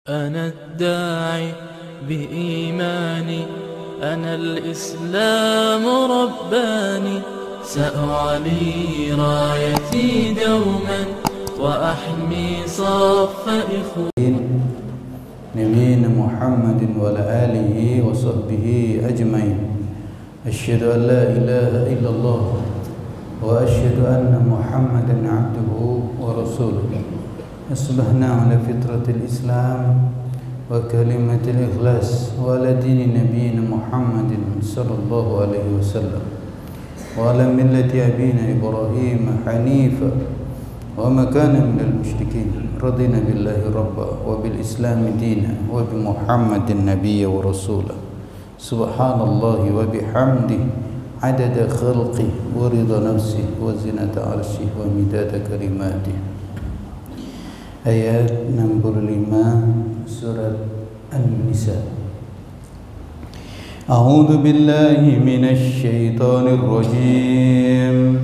أنا الداعي بإيماني، أنا الإسلام رباني، سأعلي رايتي دوما وأحمي صف إخواني. نبينا محمد وعلى آله وصحبه أجمعين. أشهد أن لا إله إلا الله وأشهد أن محمدا عبده ورسوله. أصبحنا على فطرة الإسلام وكلمة الإخلاص وعلى دين نبينا محمد صلى الله عليه وسلم وعلى ملة أبينا إبراهيم حنيفا وما كان من المشركين. رضينا بالله ربا وبالإسلام دينا وبمحمد النبي ورسوله. سبحان الله وبحمده عدد خلقه ورضا نفسه وزنة عرشه ومداد كلماته. Ayat 65 surat An-Nisa. A'udzu billahi minasy syaithanir rajim.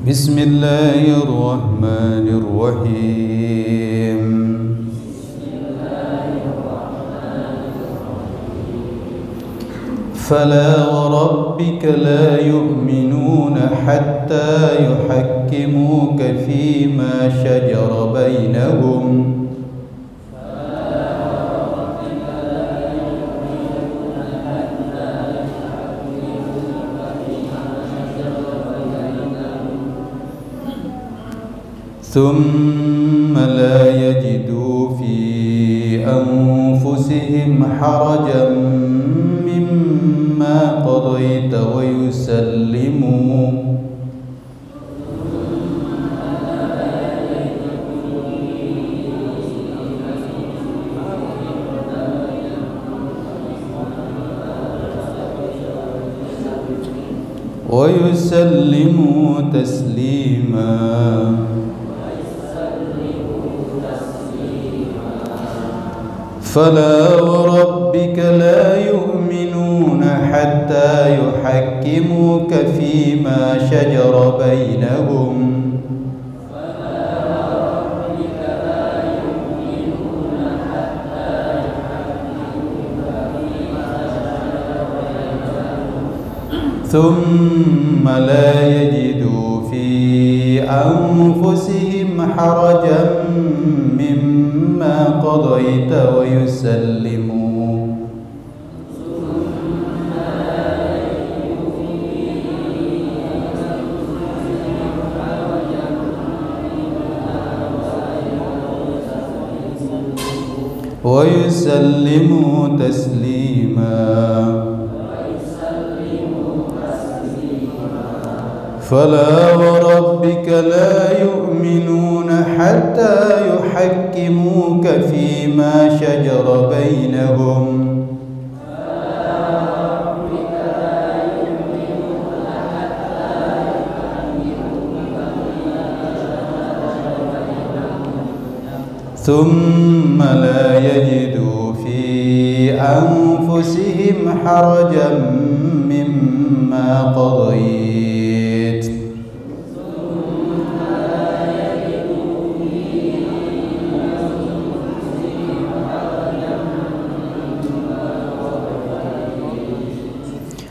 Bismillahirrahmanirrahim. فلا وربك لا يؤمنون حتى يحكموك فيما شجر بينهم ثم لا يجدوا في أنفسهم حرجا مما قضيت ويسلموا تسليما. فلا وربك لا يؤمنون حتى يحكموك فيما شجر بينهم ثم لا يجدوا في أنفسهم حرجا مما قضيت ويسلموا. تسليما. فلا وربك لا يؤمنون حتى يحكموك فيما شجر بينهم ثم لا يجدوا في أنفسهم حرجا مما قضيت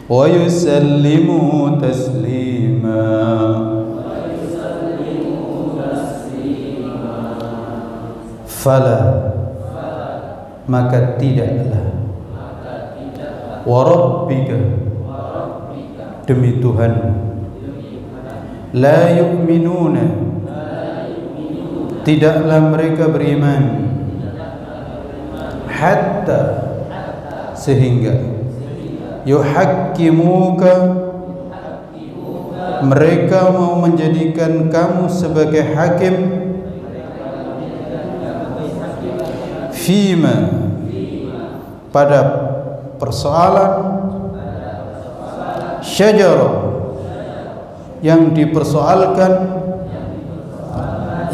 ويسلموا تسليما. Fala, maka tidaklah warabbika, demi Tuhanmu, la yu'minuna, tidaklah mereka beriman, hatta, sehingga yuhakkimuka, mereka mau menjadikan kamu sebagai hakim, fima, pada persoalan syajara, yang dipersoalkan,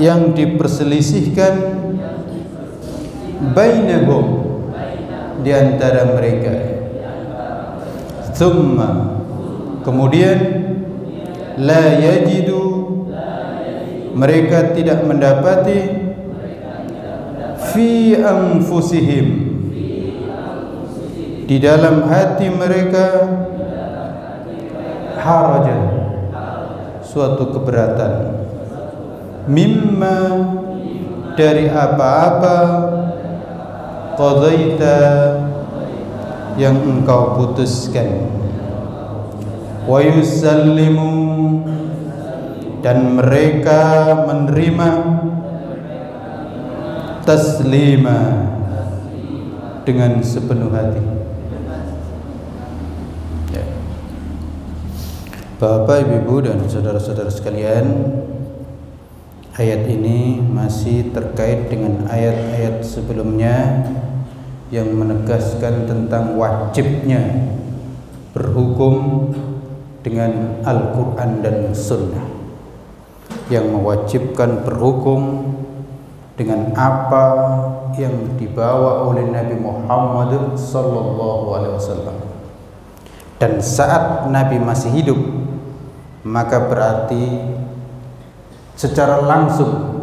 yang diperselisihkan, bainahum, di antara mereka. Thumma, kemudian, la yajidu, mereka tidak mendapati fi anfusihim, di dalam hati mereka, harajan, suatu keberatan, mimma, dari apa-apa, qadaita, yang engkau putuskan, wa yusallimu, dan mereka menerima, taslima, dengan sepenuh hati. Ya. Bapak, Ibu, dan saudara-saudara sekalian, ayat ini masih terkait dengan ayat-ayat sebelumnya yang menegaskan tentang wajibnya berhukum dengan Al-Quran dan Sunnah, yang mewajibkan berhukum dengan apa yang dibawa oleh Nabi Muhammad SAW. Dan saat Nabi masih hidup, maka berarti secara langsung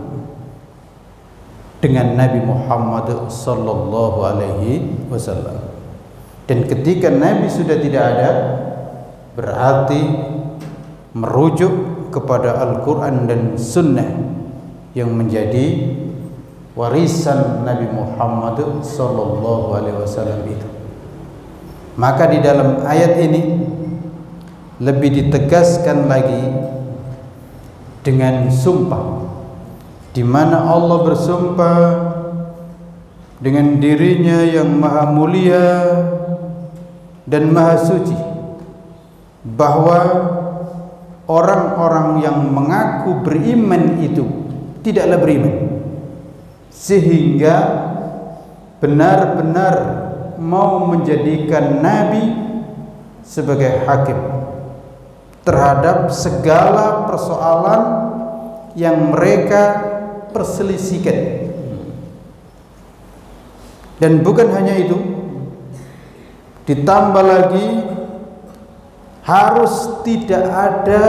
dengan Nabi Muhammad SAW. Dan ketika Nabi sudah tidak ada, berarti merujuk kepada Al-Quran dan Sunnah yang menjadi warisan Nabi Muhammad SAW itu. Maka di dalam ayat ini lebih ditegaskan lagi dengan sumpah, di mana Allah bersumpah dengan dirinya yang maha mulia dan maha suci, bahwa orang-orang yang mengaku beriman itu tidaklah beriman, sehingga benar-benar mau menjadikan Nabi sebagai hakim terhadap segala persoalan yang mereka perselisihkan. Dan bukan hanya itu, ditambah lagi harus tidak ada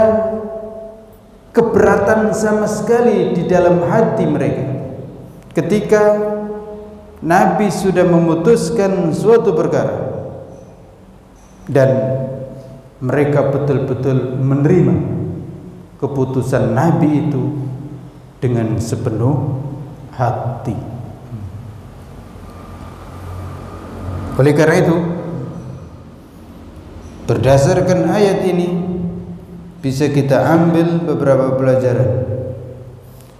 keberatan sama sekali di dalam hati mereka ketika Nabi sudah memutuskan suatu perkara dan mereka betul-betul menerima keputusan Nabi itu dengan sepenuh hati. Oleh karena itu, berdasarkan ayat ini bisa kita ambil beberapa pelajaran.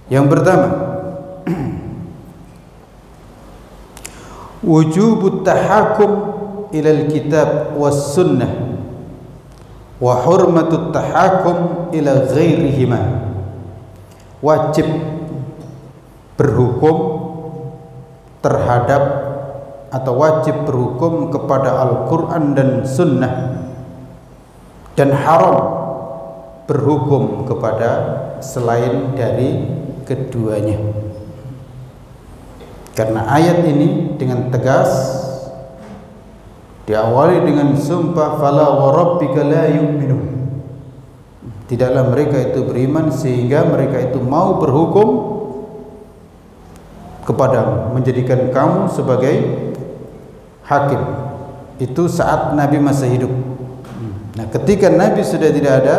Yang pertama, wujubut tahakum ilal kitab was sunnah wa hurmatut tahakum ila ghairihima. Wajib berhukum terhadap atau wajib berhukum kepada Al-Quran dan Sunnah, dan haram berhukum kepada selain dari keduanya. Karena ayat ini dengan tegas diawali dengan sumpah, fala wa rabbika la yu'minun, tidaklah mereka itu beriman sehingga mereka itu mau berhukum kepada menjadikan kamu sebagai hakim. Itu saat Nabi masih hidup. Nah, ketika Nabi sudah tidak ada,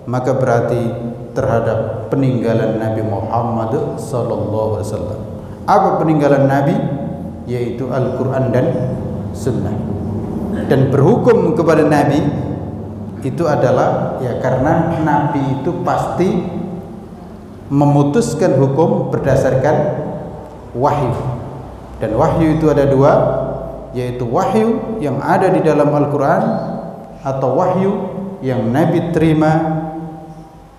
maka berarti terhadap peninggalan Nabi Muhammad SAW. Apa peninggalan Nabi? Yaitu Al-Quran dan Sunnah. Dan berhukum kepada Nabi itu adalah ya karena Nabi itu pasti memutuskan hukum berdasarkan wahyu. Dan wahyu itu ada dua, yaitu wahyu yang ada di dalam Al-Quran atau wahyu yang Nabi terima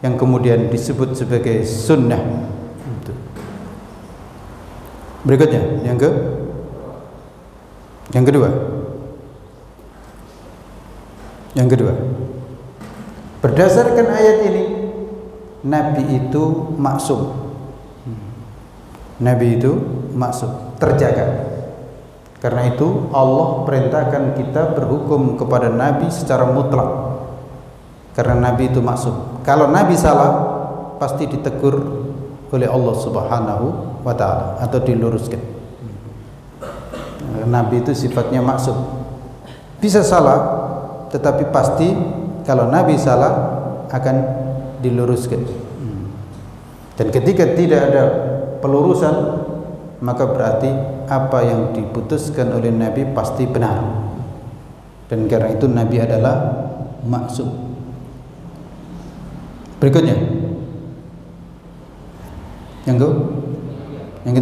yang kemudian disebut sebagai sunnah. Berikutnya yang kedua, berdasarkan ayat ini Nabi itu maksum. Nabi itu maksum, terjaga. Karena itu Allah perintahkan kita berhukum kepada Nabi secara mutlak, karena Nabi itu maksum. Kalau Nabi salah, pasti ditegur oleh Allah Subhanahu wa taala atau diluruskan. Nabi itu sifatnya maksum. Bisa salah, tetapi pasti kalau Nabi salah akan diluruskan. Dan ketika tidak ada pelurusan, maka berarti apa yang diputuskan oleh Nabi pasti benar. Dan karena itu Nabi adalah maksum. Berikutnya, yang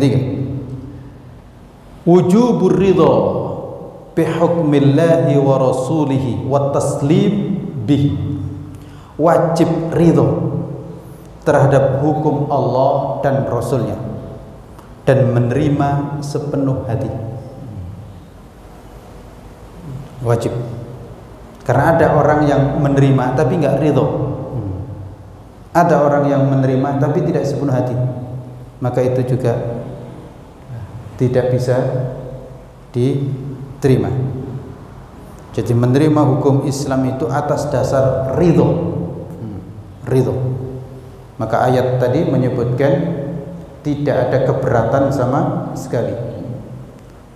ketiga, wujubur ridha bi hukmillahi wa rasulihi wa taslim bih. Wajib ridha terhadap hukum Allah dan Rasulnya dan menerima sepenuh hati. Wajib. Karena ada orang yang menerima tapi enggak ridha. Ada orang yang menerima tapi tidak sepenuh hati. Maka itu juga tidak bisa diterima. Jadi menerima hukum Islam itu atas dasar ridha. Ridha. Maka ayat tadi menyebutkan tidak ada keberatan sama sekali.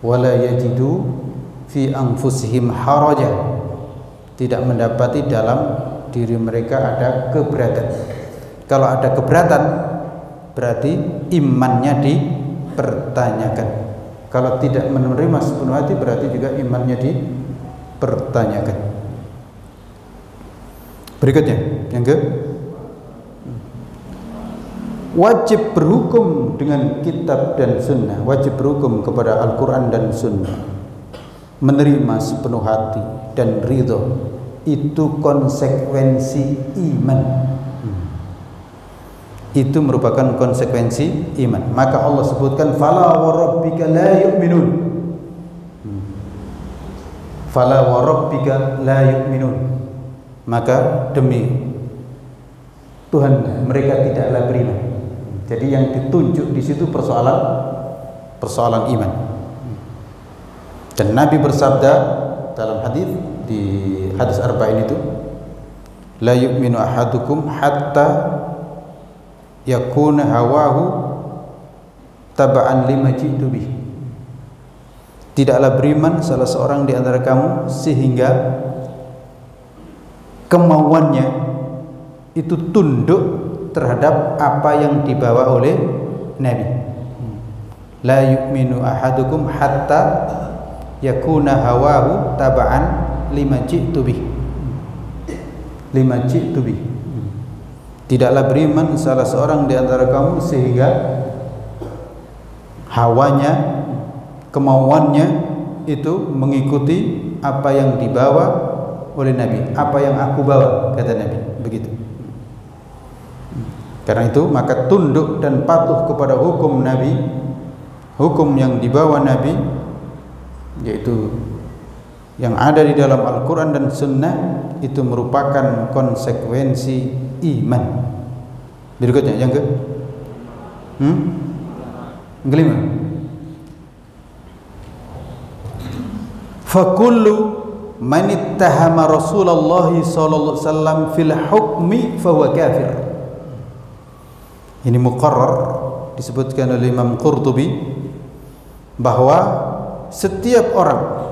Wala yajidu fi anfusihim haraja. Tidak mendapati dalam diri mereka ada keberatan. Kalau ada keberatan berarti imannya dipertanyakan. Kalau tidak menerima sepenuh hati berarti juga imannya dipertanyakan. Berikutnya, yang ke wajib berhukum dengan kitab dan sunnah, wajib berhukum kepada Al-Quran dan sunnah, menerima sepenuh hati dan ridho, itu konsekuensi iman. Itu merupakan konsekuensi iman. Maka Allah sebutkan fala wa rabbika la yu'minun. Fala wa rabbika la yu'minun. Maka demi Tuhan mereka tidaklah beriman. Jadi yang ditunjuk di situ persoalan iman. Dan Nabi bersabda dalam hadis, di hadis arba'in itu, la yu'minu ahadukum hatta yakuna hawahu taba'an lima jitu bih. Tidaklah beriman salah seorang di antara kamu sehingga kemauannya itu tunduk terhadap apa yang dibawa oleh Nabi. La yu'minu ahadukum hatta yakuna hawahu taba'an lima jitu bih. Lima jitu bih. Tidaklah beriman salah seorang di antara kamu sehingga hawanya, kemauannya itu mengikuti apa yang dibawa oleh Nabi, apa yang aku bawa, kata Nabi, begitu. Karena itu maka tunduk dan patuh kepada hukum Nabi, hukum yang dibawa Nabi, yaitu yang ada di dalam Al-Quran dan Sunnah, itu merupakan konsekuensi iman. Berikutnya yang kelima, fakullu man ittahama Rasulullah sallallahu alaihi wasallam fil hukmi fahuwa kafir. Ini muqarrar disebutkan oleh Imam Qurtubi bahwa setiap orang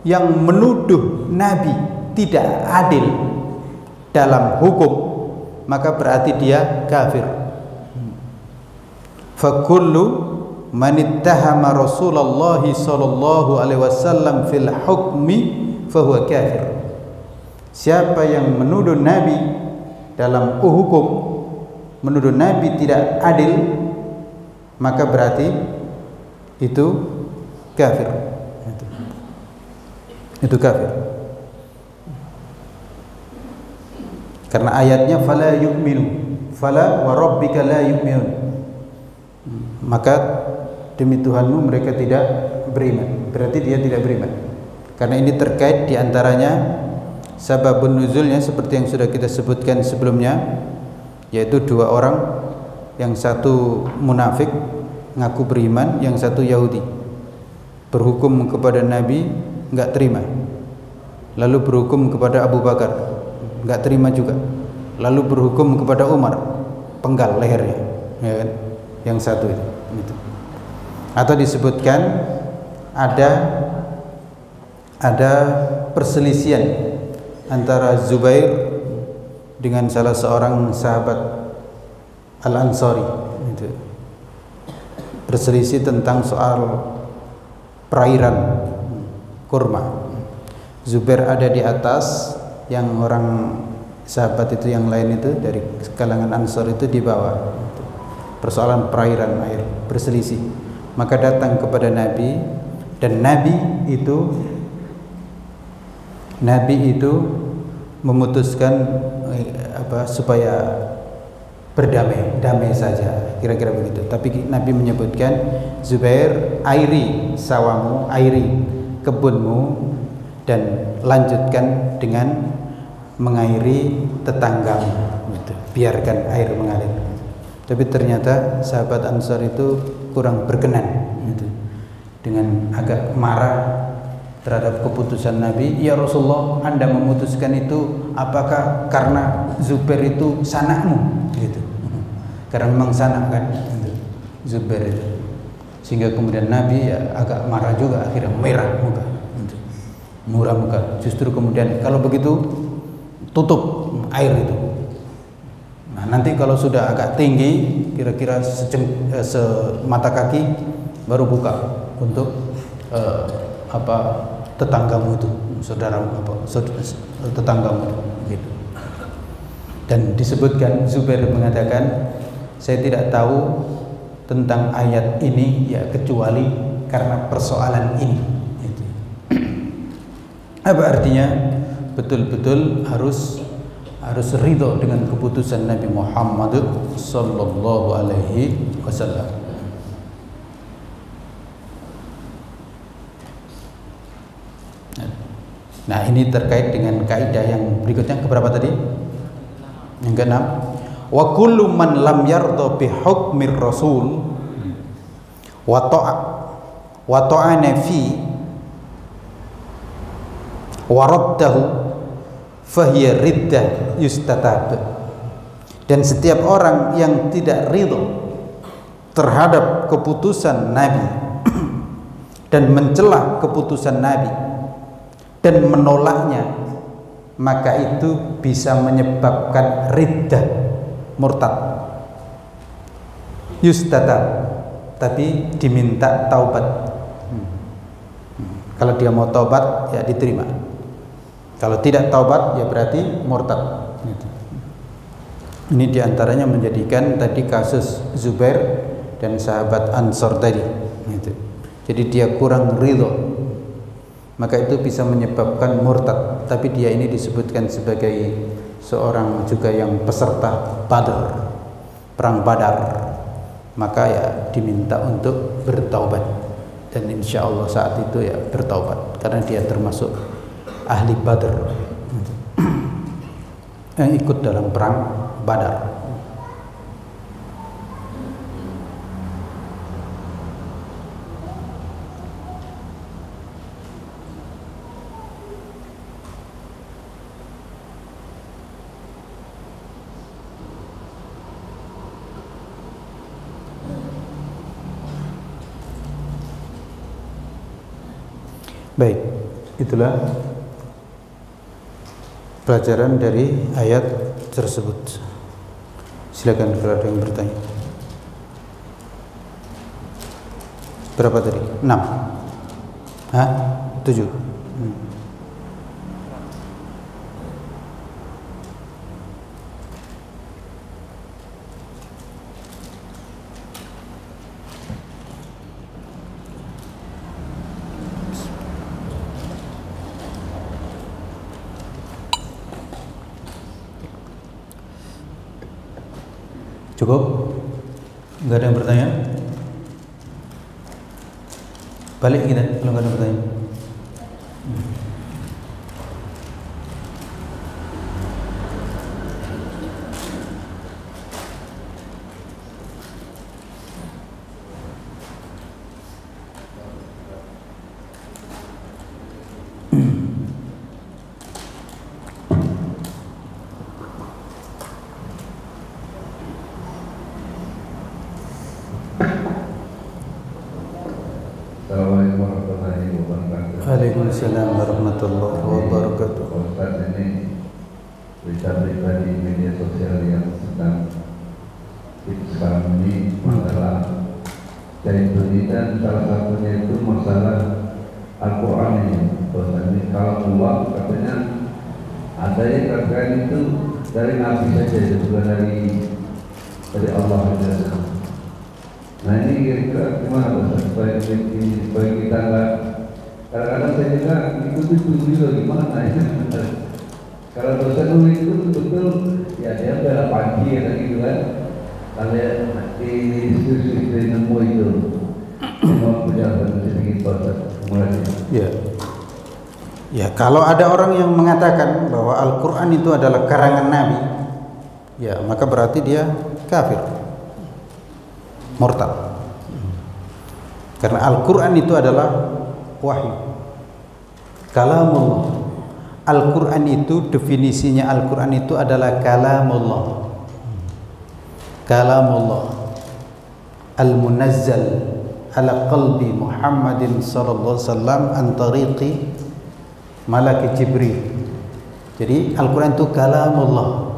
yang menuduh Nabi tidak adil dalam hukum maka berarti dia kafir. Fakullu man ittahama Rasulullah sallallahu alaihi wasallam fil hukmi fahuwa kafir. Siapa yang menuduh Nabi dalam hukum, menuduh Nabi tidak adil, maka berarti itu kafir. Itu kafir. Karena ayatnya fala yu'minu, fala wa rabbika la yu'minun. Maka demi Tuhanmu mereka tidak beriman. Berarti dia tidak beriman. Karena ini terkait diantaranya sababun nuzulnya seperti yang sudah kita sebutkan sebelumnya, yaitu dua orang, yang satu munafik ngaku beriman, yang satu Yahudi, berhukum kepada Nabi enggak terima, lalu berhukum kepada Abu Bakar enggak terima juga, lalu berhukum kepada Umar terpenggal lehernya, ya kan? Yang satu itu. Atau disebutkan ada perselisihan antara Zubair dengan salah seorang sahabat Al-Ansari, gitu. Berselisih tentang soal perairan kurma. Zubair ada di atas, yang orang sahabat itu yang lain itu dari kalangan Ansar itu di bawah. Persoalan perairan air berselisih. Maka datang kepada Nabi, dan Nabi itu memutuskan supaya damai saja, kira-kira begitu. Tapi Nabi menyebutkan, Zubair, airi sawamu, airi kebunmu, dan lanjutkan dengan mengairi tetanggamu, gitu. Biarkan air mengalir. Tapi ternyata sahabat Ansar itu kurang berkenan, gitu. Dengan agak marah terhadap keputusan Nabi. Ya Rasulullah, Anda memutuskan itu apakah karena Zubair itu sanakmu, gitu. Karena memang sanak kan, gitu, Zubair itu. Sehingga kemudian Nabi ya agak marah juga, akhirnya merah muka, gitu. Murah muka. Justru kemudian kalau begitu tutup air itu. Nah, nanti kalau sudah agak tinggi, kira-kira semata kaki, baru buka untuk tetanggamu itu, tetanggamu itu, gitu. Dan disebutkan, Zubair mengatakan, saya tidak tahu tentang ayat ini ya kecuali karena persoalan ini, gitu. Apa artinya? Betul-betul harus ridho dengan keputusan Nabi Muhammad sallallahu alaihi wasallam. Nah, ini terkait dengan kaidah yang berikutnya, keberapa tadi? Yang keenam. Wa kullu man lam yarda bi hukmir rasul wa ta'ana fi wa raddahu fahiya riddah yustatab. Dan setiap orang yang tidak ridho terhadap keputusan Nabi dan mencela keputusan Nabi dan menolaknya, maka itu bisa menyebabkan riddah, murtad. Yustatab, tapi diminta taubat. Kalau dia mau taubat ya diterima. Kalau tidak taubat ya berarti murtad. Ini diantaranya menjadikan tadi kasus Zubair dan sahabat Ansar tadi. Jadi dia kurang ridho, maka itu bisa menyebabkan murtad. Tapi dia ini disebutkan sebagai seorang juga yang peserta Badar, perang Badar, maka ya diminta untuk bertaubat. Dan insya Allah saat itu ya bertaubat, karena dia termasuk ahli Badar yang ikut dalam perang Badar. Baik, itulah pelajaran dari ayat tersebut. Silakan kalau ada yang bertanya. Berapa tadi? 6. Hah? 7. Cukup? Enggak ada yang bertanya? Balik kita kalau enggak ada pertanyaan. Assalamualaikum warahmatullahi wabarakatuh. Waalaikumsalam warahmatullahi wabarakatuh. Ustaz, ini berita pribadi media sosial yang sedang sekarang ini masalah cari berita, salah satunya itu masalah Al-Quran ini. Bahwa ini kalau Allah katanya ada yang katakan itu dari Nabi saja, itu bukan dari Allah saja. Nah ini kira-kira gimana Ustaz? Supaya kita nggak, kadang-kadang saya juga ikuti juga gimana ya. Kalau dosa dulu itu betul ya dia bela pagi ya gitu kan. Kalau di diskusi nemu itu memang pejabat sedikit Ustaz mulai. Ya. Ya, kalau ada orang yang mengatakan bahwa Al-Quran itu adalah karangan Nabi, ya maka berarti dia kafir, murtad. Karena Al-Quran itu adalah wahyu, kalamullah. Al-Quran itu definisinya, Al-Quran itu adalah kalamullah, kalamullah al-munazzal ala qalbi Muhammadin sallallahu alaihi wasallam an tariqi malaki Jibril. Jadi Al-Quran itu kalamullah,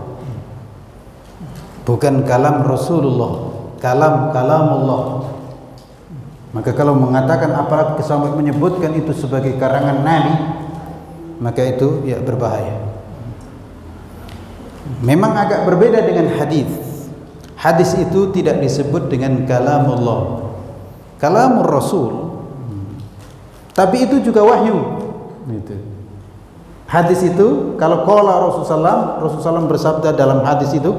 bukan kalam Rasulullah, kalamullah. Maka kalau mengatakan, apalagi sampai menyebutkan itu sebagai karangan Nabi, maka itu ya berbahaya. Memang agak berbeda dengan hadis. Hadis itu tidak disebut dengan kalamullah, kalamur Rasul, tapi itu juga wahyu. Gitu. Hadis itu kalau qala Rasulullah bersabda dalam hadis itu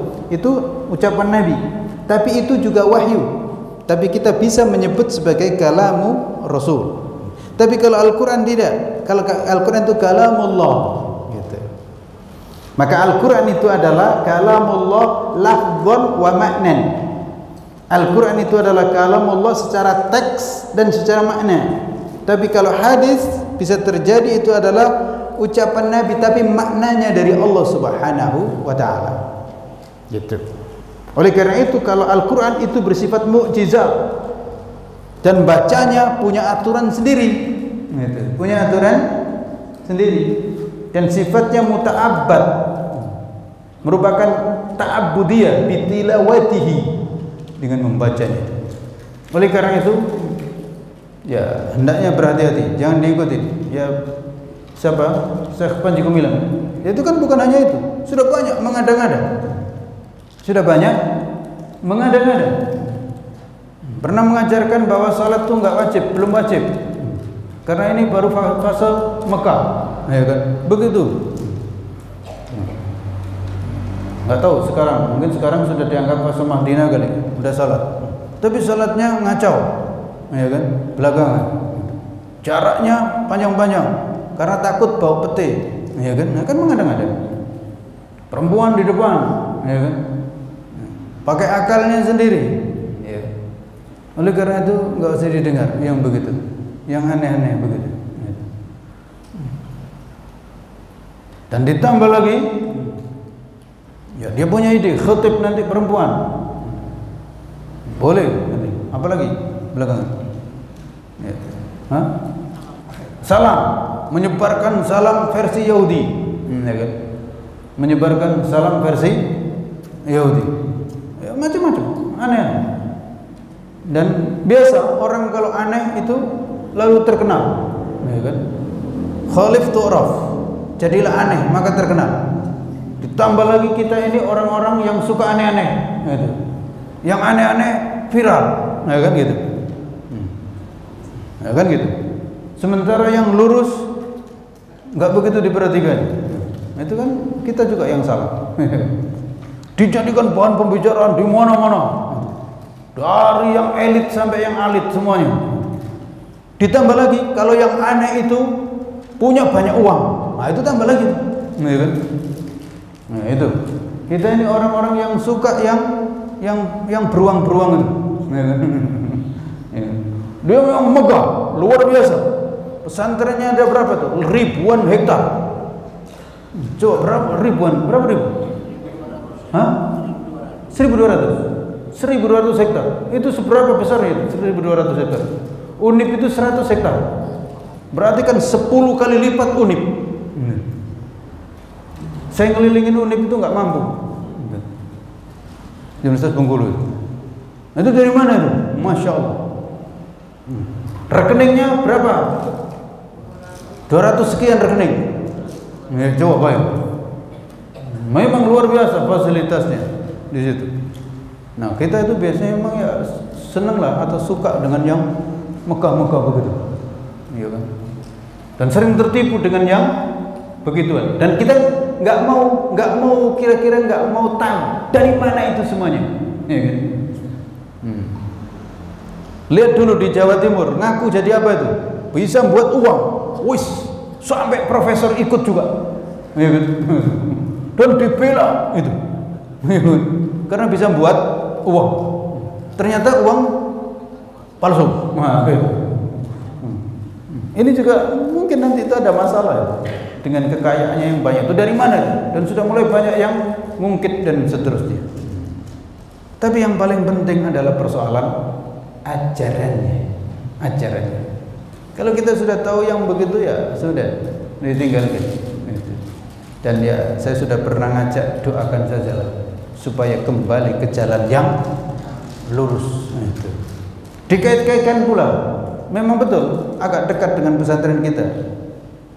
ucapan Nabi, tapi itu juga wahyu. Tapi kita bisa menyebut sebagai kalamu Rasul. Tapi kalau Al-Quran tidak. Kalau Al-Quran itu kalamullah gitu. Maka Al-Quran itu adalah kalamullah lafzan wa ma'nan. Al-Quran itu adalah kalamullah secara teks dan secara makna. Tapi kalau hadis bisa terjadi itu adalah ucapan Nabi tapi maknanya dari Allah Subhanahu wa taala. Gitu. Oleh karena itu kalau Al-Quran itu bersifat mukjizat dan bacanya punya aturan sendiri, gitu. Punya aturan sendiri dan sifatnya muta'abbad, merupakan ta'abbudiyah bitilawatihi, dengan membacanya. Oleh karena itu ya hendaknya berhati-hati, jangan diikuti. Ya siapa? Syekh Panji Gumilang. Itu kan bukan hanya itu, sudah banyak mengada-ngada. Sudah banyak mengada-ngada. Pernah mengajarkan bahwa salat itu enggak wajib, belum wajib. Karena ini baru fase Mekah, ya kan? Begitu. Enggak tahu sekarang, mungkin sekarang sudah dianggap fase Madinah kali, udah salat. Tapi salatnya ngacau, ya kan? Belakangan. Jaraknya panjang-panjang karena takut bau peti, ya kan? Nah, kan mengada-ngada. Perempuan di depan, ya kan? Pakai akalnya sendiri, ya. Oleh karena itu nggak usah didengar yang begitu, yang aneh-aneh begitu. Dan ditambah lagi, ya dia punya ide khutib nanti perempuan, boleh nanti. Apalagi belakangan, ya. Hah? Salam, menyebarkan salam versi Yahudi, ya kan? Menyebarkan salam versi Yahudi. Macam-macam, aneh-aneh. Dan biasa orang kalau aneh itu lalu terkenal, ya kan? Khalif tu'raf, jadilah aneh maka terkenal. Ditambah lagi kita ini orang-orang yang suka aneh-aneh, gitu. Yang aneh-aneh viral, ya kan gitu. Ya kan gitu. Sementara yang lurus nggak begitu diperhatikan. Itu kan kita juga yang salah. Dijadikan bahan pembicaraan di mana-mana, dari yang elit sampai yang alit semuanya. Ditambah lagi kalau yang aneh itu punya banyak uang, nah itu tambah lagi, ya kan? Nah itu kita ini orang-orang yang suka yang beruang-beruang itu, ya kan? Dia yang megah luar biasa. Pesantrennya ada berapa tuh? Ribuan hektar. Coba berapa ribu? Hah? 1.200. 1.200 1.200 hektar. Itu seberapa besar itu? 1.200 hektar. Unip itu 100 hektar. Berarti kan 10 kali lipat Unip. Saya ngelilingin Unip itu nggak mampu. Di Universitas Bengkulu itu. Itu dari mana itu? Masya Allah. Rekeningnya berapa? 200 sekian rekening. Ya, coba bayang. Memang luar biasa fasilitasnya di situ. Nah, kita itu biasanya memang ya senang lah atau suka dengan yang megah-megah begitu, iya kan? Dan sering tertipu dengan yang begituan. Dan kita nggak mau kira-kira nggak mau tahu dari mana itu semuanya, iya kan? Lihat dulu di Jawa Timur, ngaku jadi apa itu? Bisa buat uang, wis sampai profesor ikut juga, iya kan? Dan dibela itu, karena bisa buat uang. Ternyata uang palsu. Nah, gitu. Ini juga mungkin nanti itu ada masalah ya, dengan kekayaannya yang banyak. Itu dari mana? Dan sudah mulai banyak yang ngungkit dan seterusnya. Tapi yang paling penting adalah persoalan ajarannya. Kalau kita sudah tahu yang begitu ya sudah ditinggalkan. Dan ya saya sudah pernah ngajak, doakan sajalah supaya kembali ke jalan yang lurus. Itu dikait-kaitkan pula, memang betul agak dekat dengan pesantren kita,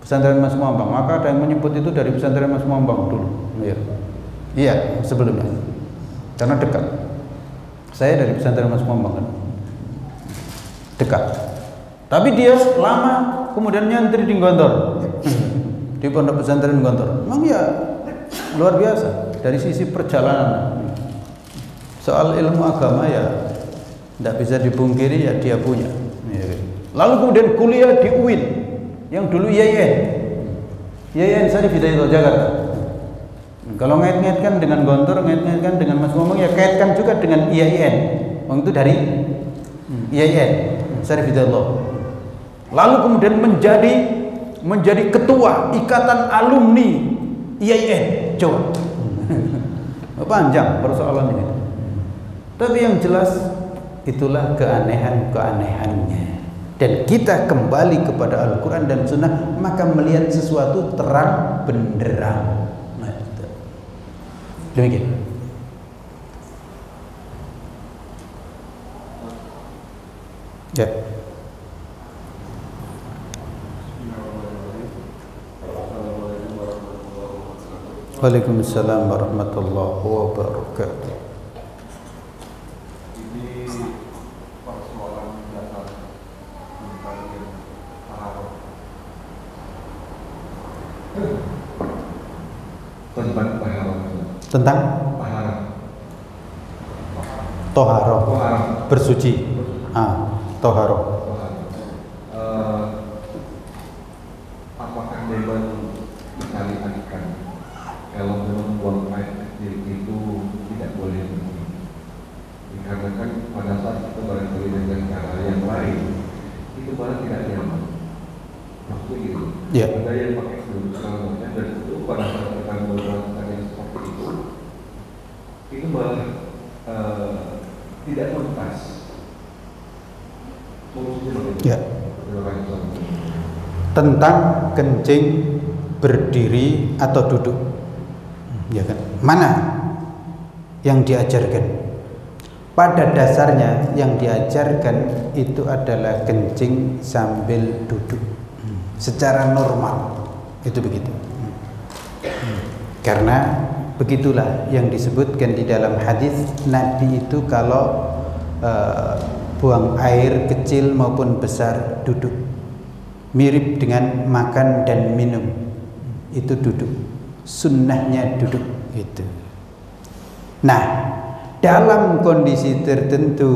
pesantren Mas Muambang. Maka ada yang menyebut itu dari pesantren Mas Muambang dulu. Iya sebelumnya, karena dekat. Saya dari pesantren Mas Muambang kan, dekat. Tapi dia lama kemudian nyantri di Gontor. Di pondok pesantren Gontor. Memang ya luar biasa dari sisi perjalanan. Soal ilmu agama ya tidak bisa dipungkiri ya dia punya. Lalu kemudian kuliah di UIN yang dulu IAIN Syarif Hidayatullah Jakarta. Kalau ngait-ngaitkan dengan Gontor, ngait-ngaitkan dengan Mas Muambang ya kaitkan juga dengan IAIN. Wong itu dari IAIN Syarif Hidayatullah. Lalu kemudian menjadi ketua ikatan alumni IAIN. Coba panjang persoalan ini. Tapi yang jelas itulah keanehan-keanehannya. Dan kita kembali kepada Al-Quran dan Sunnah, maka melihat sesuatu terang benderang. Demikian. Ya. Waalaikumsalam warahmatullahi wabarakatuh. Ini persoalan dasar tentang toharo, bersuci. Toharo. Apakah memang disyariatkan kalau memang buang air kecil itu tidak boleh bersuci? Dikarenakan pada saat kita barangkali dengan cara yang lain itu malah tidak nyaman. Maksudnya gitu. Yeah. Ada yang pakai dulu dan itu pada saat kita melakukan yang seperti itu malah tidak tuntas. Ya. Tentang kencing berdiri atau duduk, ya kan? Mana yang diajarkan? Pada dasarnya yang diajarkan itu adalah kencing sambil duduk, secara normal itu begitu. Karena begitulah yang disebutkan di dalam hadis, Nabi itu kalau buang air kecil maupun besar duduk, mirip dengan makan dan minum, itu duduk, sunnahnya duduk gitu. Nah, dalam kondisi tertentu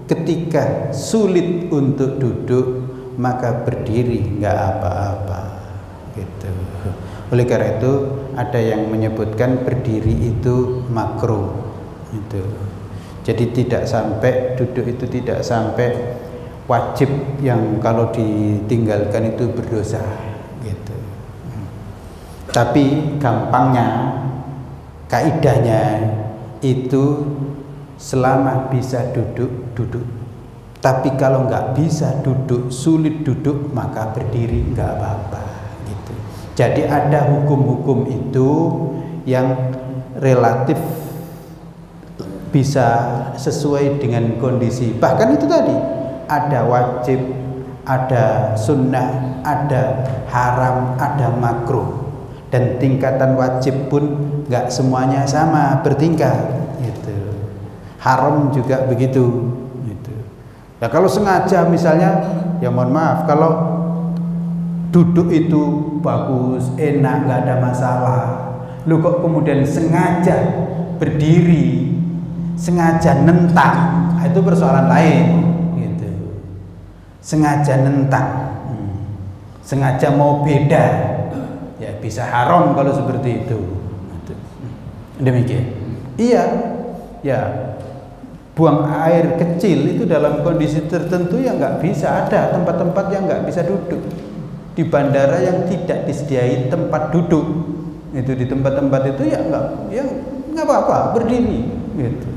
ketika sulit untuk duduk maka berdiri nggak apa-apa gitu. Oleh karena itu ada yang menyebutkan berdiri itu makruh gitu. Jadi tidak sampai duduk itu tidak sampai wajib yang kalau ditinggalkan itu berdosa gitu. Tapi gampangnya, kaidahnya itu selama bisa duduk, duduk. Tapi kalau nggak bisa duduk, sulit duduk, maka berdiri nggak apa-apa gitu. Jadi ada hukum-hukum itu yang relatif bisa sesuai dengan kondisi. Bahkan itu tadi ada wajib, ada sunnah, ada haram, ada makruh. Dan tingkatan wajib pun nggak semuanya sama bertingkat gitu. Haram juga begitu gitu. Nah kalau sengaja misalnya, ya mohon maaf, kalau duduk itu bagus, enak, nggak ada masalah, lu kok kemudian sengaja berdiri, sengaja nentang, itu persoalan lain gitu. Sengaja nentang, sengaja mau beda, ya bisa haram kalau seperti itu. Demikian. Iya, ya buang air kecil itu dalam kondisi tertentu yang nggak bisa. Ada tempat-tempat yang nggak bisa duduk. Di bandara yang tidak disediai tempat duduk, itu di tempat-tempat itu ya nggak apa-apa, berdiri gitu.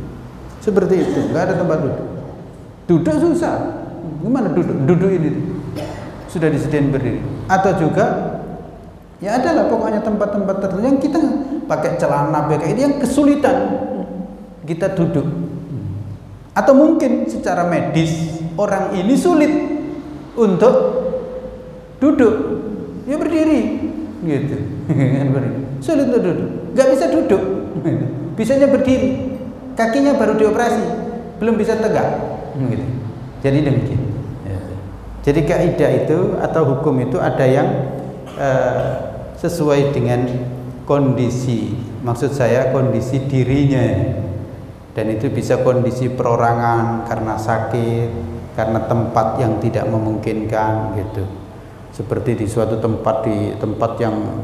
Seperti itu, nggak ada tempat duduk. Duduk susah, gimana duduk? Duduk ini sudah disediain berdiri. Atau juga ya adalah pokoknya tempat-tempat tertentu yang kita pakai celana kayak ini yang kesulitan kita duduk. Atau mungkin secara medis orang ini sulit untuk duduk, ya berdiri gitu. Sulit untuk duduk, nggak bisa duduk, bisanya berdiri. Kakinya baru dioperasi, belum bisa tegak gitu. Jadi demikian. Jadi kaidah itu atau hukum itu ada yang sesuai dengan kondisi, maksud saya kondisi dirinya. Dan itu bisa kondisi perorangan karena sakit, karena tempat yang tidak memungkinkan gitu. Seperti di suatu tempat, di tempat yang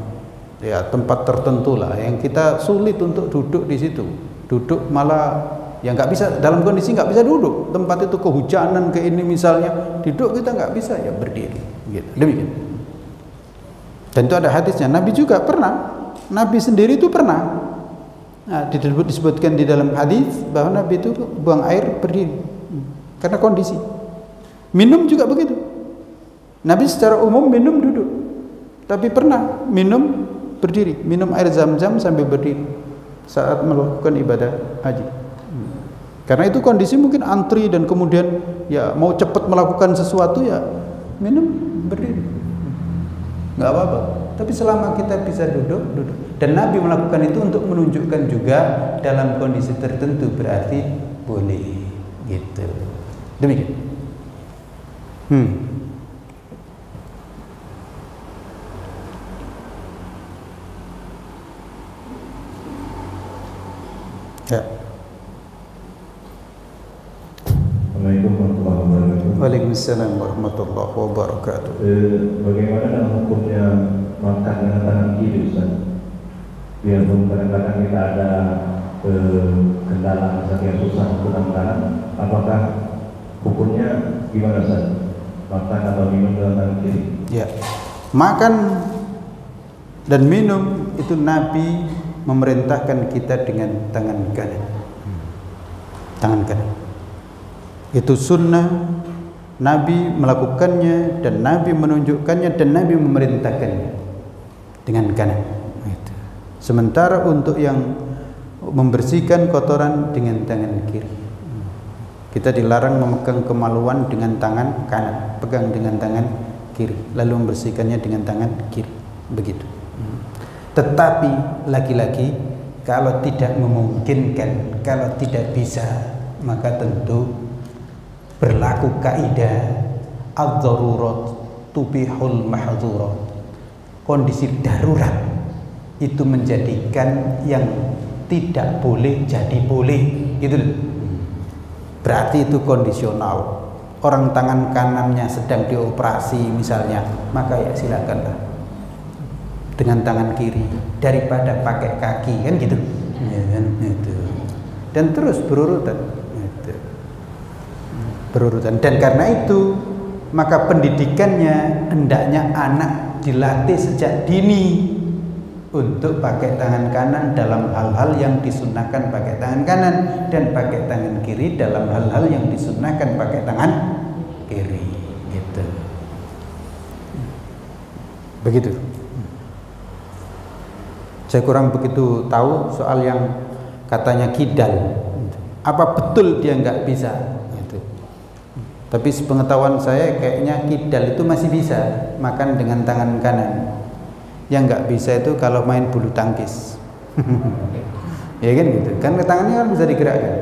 ya tempat tertentu lah yang kita sulit untuk duduk di situ. Duduk malah ya nggak bisa, dalam kondisi nggak bisa duduk. Tempat itu kehujanan ke ini misalnya, duduk kita nggak bisa, ya berdiri gitu. Demikian. Dan itu ada hadisnya. Nabi juga pernah, Nabi sendiri itu pernah. Nah, disebutkan di dalam hadis bahwa Nabi itu buang air berdiri karena kondisi. Minum juga begitu. Nabi secara umum minum duduk, tapi pernah minum berdiri, minum air Zam-Zam sambil berdiri saat melakukan ibadah haji. Karena itu kondisi mungkin antri dan kemudian ya mau cepat melakukan sesuatu ya minum berdiri, nggak apa-apa. Tapi selama kita bisa duduk, duduk. Dan Nabi melakukan itu untuk menunjukkan juga dalam kondisi tertentu berarti boleh gitu. Demikian. Ya. Assalamualaikum warahmatullahi wabarakatuh. Waalaikumsalam warahmatullahi wabarakatuh. Bagaimana dalam hukumnya makan dengan tangan kiri, Ustaz? Biarpun kadang-kadang kita ada kendala yang susah untuk tangan, apakah hukumnya gimana, Ustaz? Makan atau minum dengan tangan kiri? Ya, makan dan minum itu Nabi memerintahkan kita dengan tangan kanan. Tangan kanan. Itu sunnah, Nabi melakukannya dan Nabi menunjukkannya dan Nabi memerintahkannya dengan kanan. Itu. Sementara untuk yang membersihkan kotoran dengan tangan kiri. Kita dilarang memegang kemaluan dengan tangan kanan, pegang dengan tangan kiri, lalu membersihkannya dengan tangan kiri. Begitu. Tetapi lagi-lagi kalau tidak memungkinkan, kalau tidak bisa, maka tentu berlaku kaidah ad-darurat tubihul mahdzurat. Kondisi darurat itu menjadikan yang tidak boleh jadi boleh, gitu. Berarti itu kondisional. Orang tangan kanannya sedang dioperasi misalnya, maka ya silakanlah dengan tangan kiri daripada pakai kaki, kan gitu. Ya, kan? Gitu. Dan terus berurutan. Berurutan. Dan karena itu maka pendidikannya hendaknya anak dilatih sejak dini untuk pakai tangan kanan dalam hal-hal yang disunnahkan pakai tangan kanan, dan pakai tangan kiri dalam hal-hal yang disunnahkan pakai tangan kiri, gitu. Begitu. Saya kurang begitu tahu soal yang katanya kidal. Apa betul dia nggak bisa? Gitu. Tapi sepengetahuan saya kayaknya kidal itu masih bisa makan dengan tangan kanan. Yang nggak bisa itu kalau main bulu tangkis. Ya kan gitu. Kan tangannya kan bisa digerakkan.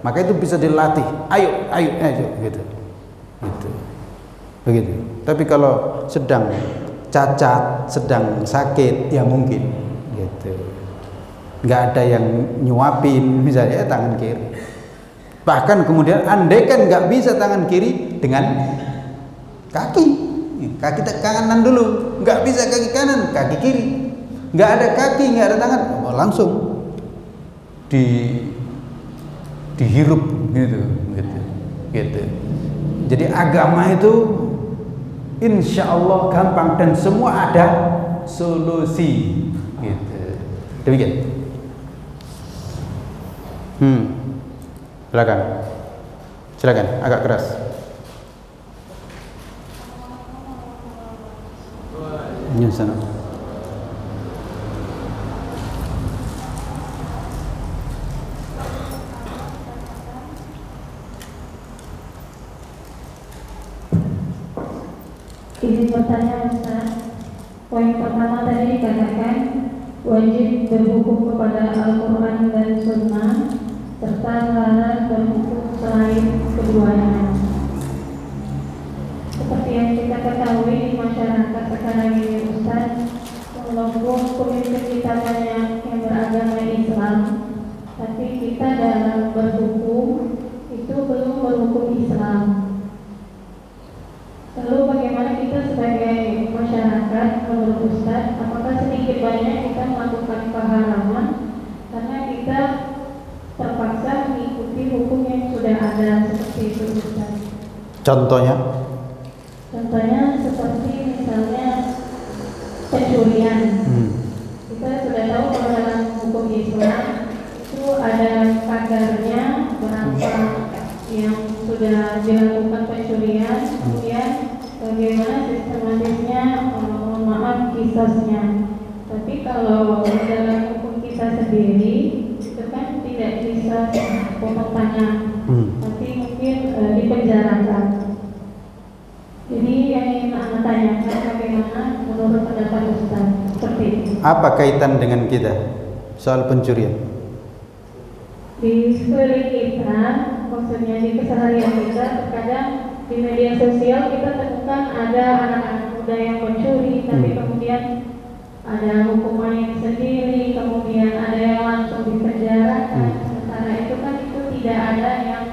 Maka itu bisa dilatih. Ayo, gitu. Gitu. Begitu. Tapi kalau sedang cacat, sedang sakit, ya mungkin gitu. Nggak ada yang nyuapin misalnya tangan kiri. Bahkan kemudian andaikan nggak bisa tangan kiri dengan kaki kanan dulu, nggak bisa kaki kanan, kaki kiri, nggak ada kaki, nggak ada tangan, langsung dihirup gitu. Jadi agama itu insya Allah gampang dan semua ada solusi, gitu. Demikian. Silakan, agak keras. Ini sana. Izin bertanya Ustaz, poin pertama tadi dikatakan wajib berhukum kepada Al-Quran dan Sunnah serta larang berhukum selain keduanya. Seperti yang kita ketahui di masyarakat sekarang ini Ustaz, walaupun pemimpin kita banyak yang beragama Islam, tapi kita dalam berhukum itu belum berhukum Islam. Lalu bagaimana kita sebagai masyarakat menurut Ustaz, apakah sedikit banyak kita melakukan keharaman karena kita terpaksa mengikuti hukum yang sudah ada seperti itu Ustaz? Contohnya seperti misalnya pencurian. Kita sudah tahu kalau dalam hukum Islam itu ada kadarnya berapa yang sudah dilakukan pencurian, kemudian bagaimana sistematisnya, mohon maaf, kisasnya. Tapi kalau dalam hukum kita sendiri itu kan tidak bisa potong tangan, tapi mungkin dipenjarakan. Jadi yang ingin Anda tanyakan bagaimana menurut pendapat Ustaz seperti itu. Apa kaitan dengan kita soal pencurian? Di sekeliling kita, maksudnya di keseharian kita, terkadang di media sosial kita temukan ada anak-anak muda yang mencuri, tapi kemudian ada hukumannya sendiri, kemudian ada yang langsung dipenjarakan. Sementara itu kan itu tidak ada yang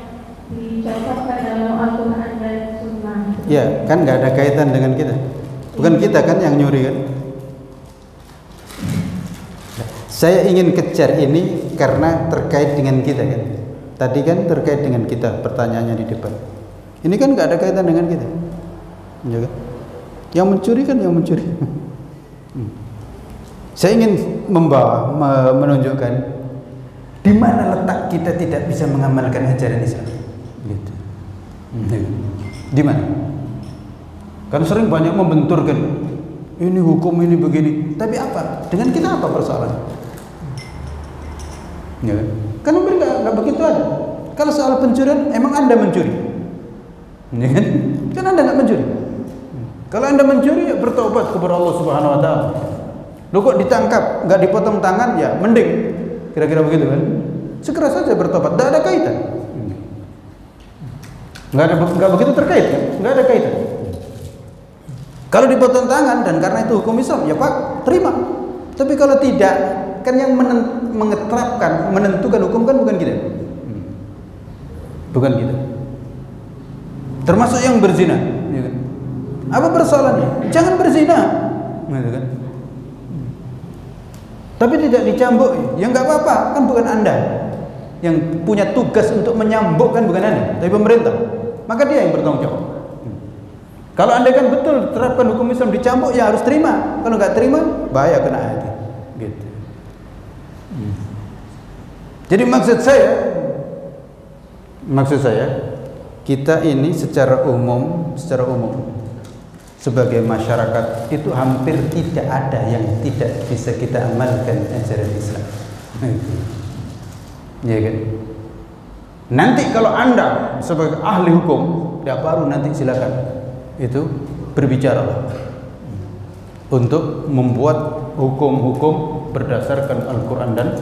dicontohkan dalam Al-Quran dan Sunnah. Ya, kan nggak ada kaitan dengan kita. Bukan kita kan yang nyuri kan? Saya ingin kejar ini karena terkait dengan kita kan. Tadi kan terkait dengan kita, pertanyaannya di depan. Ini kan nggak ada kaitan dengan kita, ya kan? Yang mencuri kan yang mencuri. Saya ingin menunjukkan di mana letak kita tidak bisa mengamalkan ajaran Islam. Gitu. Di mana? Kan sering banyak membenturkan. Ini hukum ini begini. Tapi apa? Dengan kita apa persoalan? Ya kan? Kan mungkin nggak begitu ada. Kalau soal pencurian, emang Anda mencuri? Ya kan? Kan Anda nggak mencuri. Kalau Anda mencuri, ya bertobat kepada Allah Subhanahu Wa Taala. Lo kok ditangkap, nggak dipotong tangan, ya mending. Kira-kira begitu kan? Segera saja bertobat. Nggak ada kaitan. Nggak begitu terkait kan? Nggak ada kaitan. Kalau dipotong tangan dan karena itu hukum Islam, ya Pak, terima. Tapi kalau tidak, kan yang menetapkan, menentukan hukum kan bukan kita. Bukan kita. Termasuk yang berzina, ya kan? Apa persoalannya? Jangan berzina, gitu kan? Tapi tidak dicambuk, ya nggak apa-apa, kan bukan Anda yang punya tugas untuk menyambuk, kan bukan Anda, tapi pemerintah. Maka dia yang bertanggung jawab. Kalau Anda kan betul terapkan hukum Islam dicambuk, ya harus terima. Kalau nggak terima, bahaya kena hati. Gitu. Jadi maksud saya kita ini secara umum sebagai masyarakat itu hampir tidak ada yang tidak bisa kita amalkan ajaran Islam. Ya kan? Nanti kalau Anda sebagai ahli hukum, ya baru nanti silakan itu berbicara untuk membuat hukum-hukum berdasarkan Al-Quran dan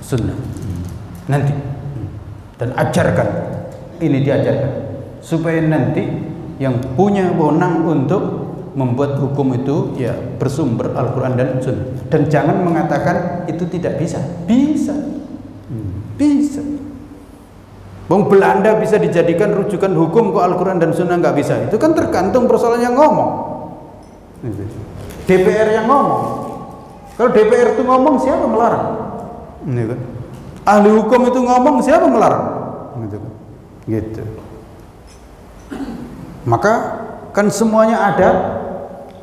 Sunnah. Nanti dan ajarkan, ini diajarkan supaya nanti yang punya wewenang untuk membuat hukum itu ya bersumber Al-Quran dan Sunnah. Dan jangan mengatakan itu tidak bisa. Bisa. Bang Belanda bisa dijadikan rujukan hukum kok Al-Quran dan Sunnah nggak bisa. Itu kan tergantung persoalan yang ngomong. DPR yang ngomong. Kalau DPR itu ngomong, siapa melarang? Ahli hukum itu ngomong, siapa melarang? Gitu. Maka kan semuanya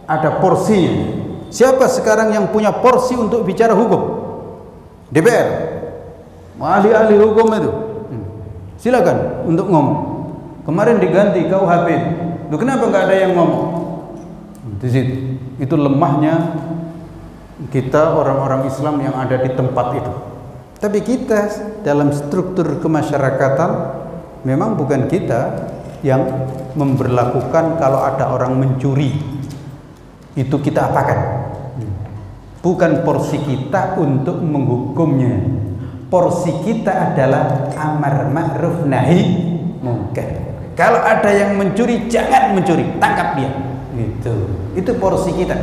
ada porsinya. Siapa sekarang yang punya porsi untuk bicara hukum? DPR. Ahli-ahli hukum itu. Silakan untuk ngomong. Kemarin diganti KUHP. Loh, kenapa nggak ada yang ngomong? Di situ. Itu lemahnya kita orang-orang Islam yang ada di tempat itu. Tapi kita dalam struktur kemasyarakatan memang bukan kita yang memberlakukan kalau ada orang mencuri itu kita apakan. Bukan porsi kita untuk menghukumnya. Porsi kita adalah amar ma'ruf nahi munkar. Kalau ada yang mencuri, jangan mencuri, tangkap dia. Gitu. Itu porsi kita.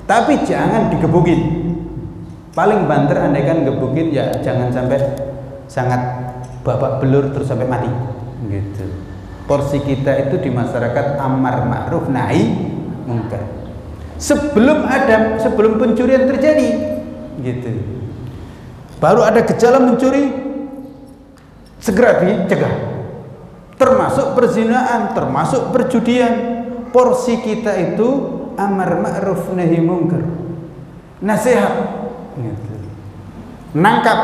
Tapi jangan digebukin. Paling banter andaikan gebukin ya jangan sampai sangat babak belur terus sampai mati. Gitu. Porsi kita itu di masyarakat amar ma'ruf nahi munkar. Sebelum pencurian terjadi, gitu. Baru ada gejala mencuri, segera dicegah. Termasuk perzinaan, termasuk perjudian. Porsi kita itu amar ma'ruf nahi munkar. Nasihat, gitu. Nangkap,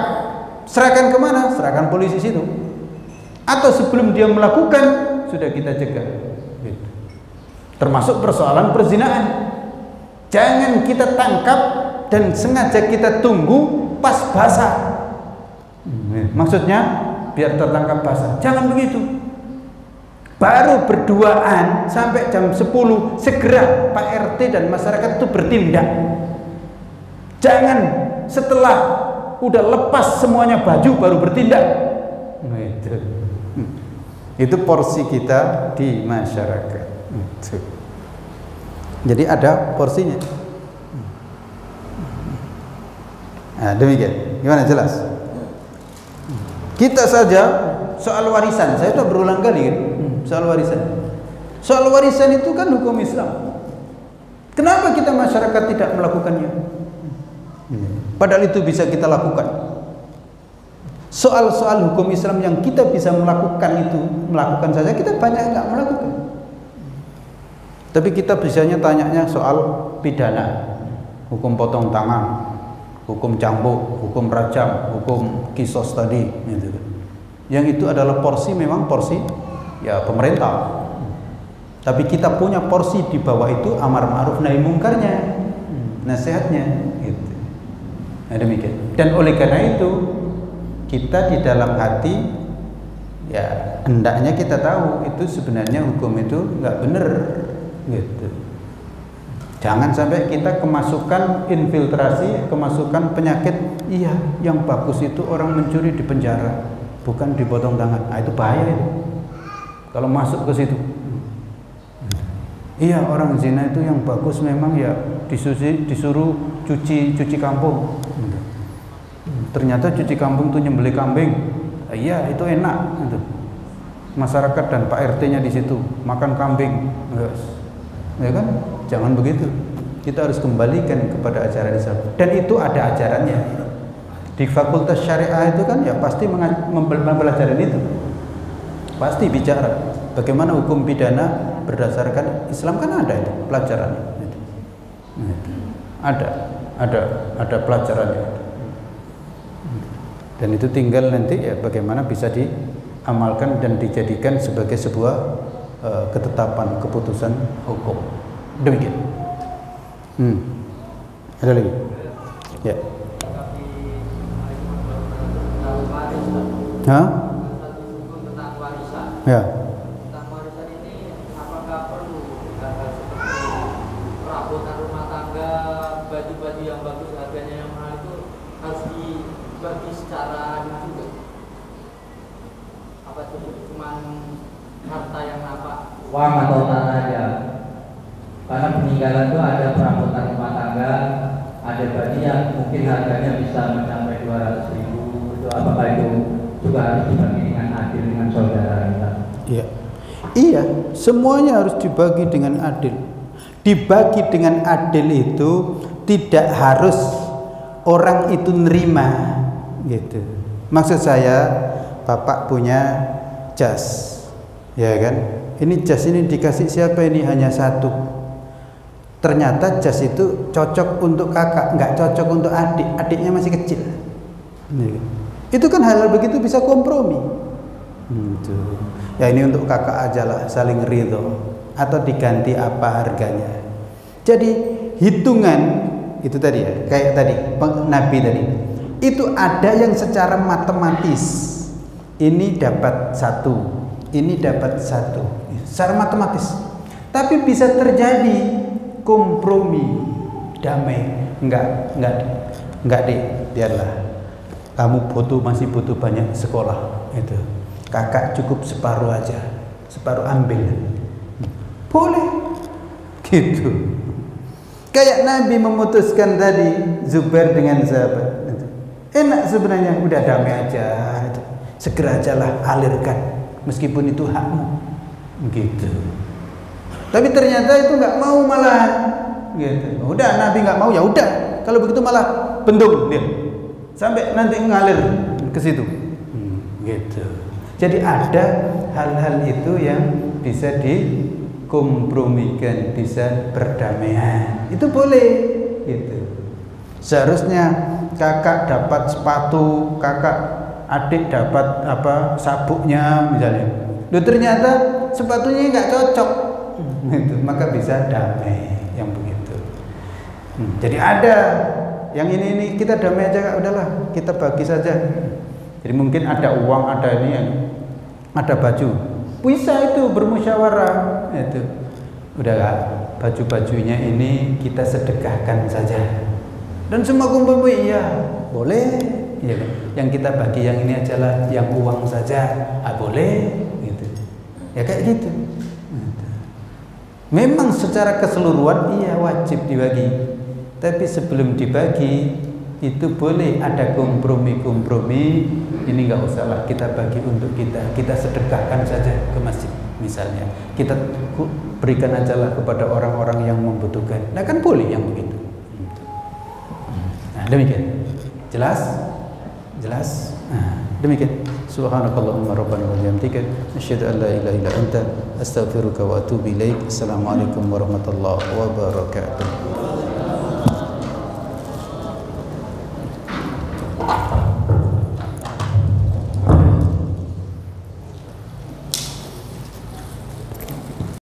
serahkan kemana? Serahkan polisi situ. Atau sebelum dia melakukan sudah kita cegah. Gitu. Termasuk persoalan perzinaan. Jangan kita tangkap dan sengaja kita tunggu pas basah. Maksudnya biar tertangkap basah. Jangan begitu. Baru berduaan sampai jam 10 segera Pak RT dan masyarakat itu bertindak. Jangan setelah udah lepas semuanya baju baru bertindak. Itu porsi kita di masyarakat. Jadi ada porsinya. Nah, demikian. Gimana, jelas? Kita saja soal warisan, saya sudah berulang kali kan? Soal warisan. Soal warisan itu kan hukum Islam. Kenapa kita masyarakat tidak melakukannya? Padahal itu bisa kita lakukan. Soal-soal hukum Islam yang kita bisa melakukan itu, melakukan saja, kita banyak nggak melakukan. Tapi kita bisanya tanyanya soal pidana, hukum potong tangan, hukum cambuk, hukum rajam, hukum kisos tadi, gitu. Yang itu adalah porsi, memang porsi ya pemerintah. Tapi kita punya porsi di bawah itu amar ma'ruf nahi mungkarnya, nasihatnya, gitu. Nah, demikian. Dan oleh karena itu kita di dalam hati ya hendaknya kita tahu itu sebenarnya hukum itu nggak benar, gitu. Jangan sampai kita kemasukan infiltrasi, kemasukan penyakit. Iya, yang bagus itu orang mencuri di penjara, bukan dipotong tangan. Nah, itu bahaya itu. Kalau masuk ke situ. Iya, orang zina itu yang bagus memang ya disuruh cuci kampung. Ternyata cuci kampung itu nyembelih kambing. Iya, itu enak gitu. Masyarakat dan Pak RT-nya di situ makan kambing. Ya kan? Jangan begitu. Kita harus kembalikan kepada ajaran Islam. Dan itu ada ajarannya. Di fakultas syariah itu kan ya pasti mempelajari itu. Pasti bicara bagaimana hukum pidana berdasarkan Islam, kan ada itu pelajarannya. Ada pelajarannya. Dan itu tinggal nanti ya bagaimana bisa diamalkan dan dijadikan sebagai sebuah ketetapan keputusan hukum. Demikian. Ada lagi? Ya. Hah? Ya. Tentang warisan ini apakah perlu hal-hal seperti perabotan rumah tangga, baju-baju yang bagus harganya yang mahal itu harus dibagi secara adil juga? Apa cuma harta yang nampak uang atau tanah aja? Karena peninggalan itu ada perabotan rumah tangga, ada baju yang mungkin harganya bisa mencapai 200.000. Itu apakah itu juga harus dibagi dengan adil dengan saudara kita? Iya. Iya, semuanya harus dibagi dengan adil. Dibagi dengan adil itu tidak harus orang itu nerima gitu. Maksud saya, Bapak punya jas. Ya kan? Ini jas ini dikasih siapa ini? Hanya satu. Ternyata jas itu cocok untuk kakak, nggak cocok untuk adik. Adiknya masih kecil. Itu kan hal begitu bisa kompromi. Ya ini untuk kakak aja lah, saling ridho. Atau diganti apa harganya. Jadi hitungan itu tadi ya, kayak tadi Nabi tadi. Itu ada yang secara matematis. Ini dapat satu, ini dapat satu. Secara matematis. Tapi bisa terjadi kompromi, damai. Enggak deh, biarlah. Kamu masih butuh banyak sekolah itu. Kakak cukup separuh aja, separuh ambil. Boleh, gitu. Kayak Nabi memutuskan tadi Zubair dengan sahabat. Enak sebenarnya, udah damai aja. Segera ajalah alirkan, meskipun itu hakmu, gitu. Tapi ternyata itu nggak mau malahan, gitu. Udah Nabi nggak mau, ya udah. Kalau begitu malah bendung dia, sampai nanti ngalir ke situ, gitu. Jadi ada hal-hal itu yang bisa dikompromikan, bisa berdamaian. Itu boleh, gitu. Seharusnya kakak dapat sepatu, adik dapat sabuknya misalnya. Loh ternyata sepatunya nggak cocok. Itu maka bisa damai yang begitu. Jadi ada yang ini kita damai aja, udahlah kita bagi saja. Jadi mungkin ada uang, ada ini, ada baju, bisa itu bermusyawarah itu. Udahlah baju-bajunya ini kita sedekahkan saja. Dan semua kompromi, iya boleh. Ya, yang kita bagi yang ini ajalah, yang uang saja, boleh. Gitu. Ya kayak gitu. Memang secara keseluruhan iya wajib dibagi, tapi sebelum dibagi itu boleh ada kompromi. Ini nggak usahlah kita bagi untuk kita sedekahkan saja ke masjid misalnya, kita berikan ajalah kepada orang-orang yang membutuhkan. Nah kan boleh yang begitu. Nah demikian, jelas. Nah, demikian. Subhanakallahumma rabbana wa bihamdika asyhadu an la ilaha illa anta astaghfiruka wa atubu ilaik. Assalamualaikum warahmatullahi wabarakatuh.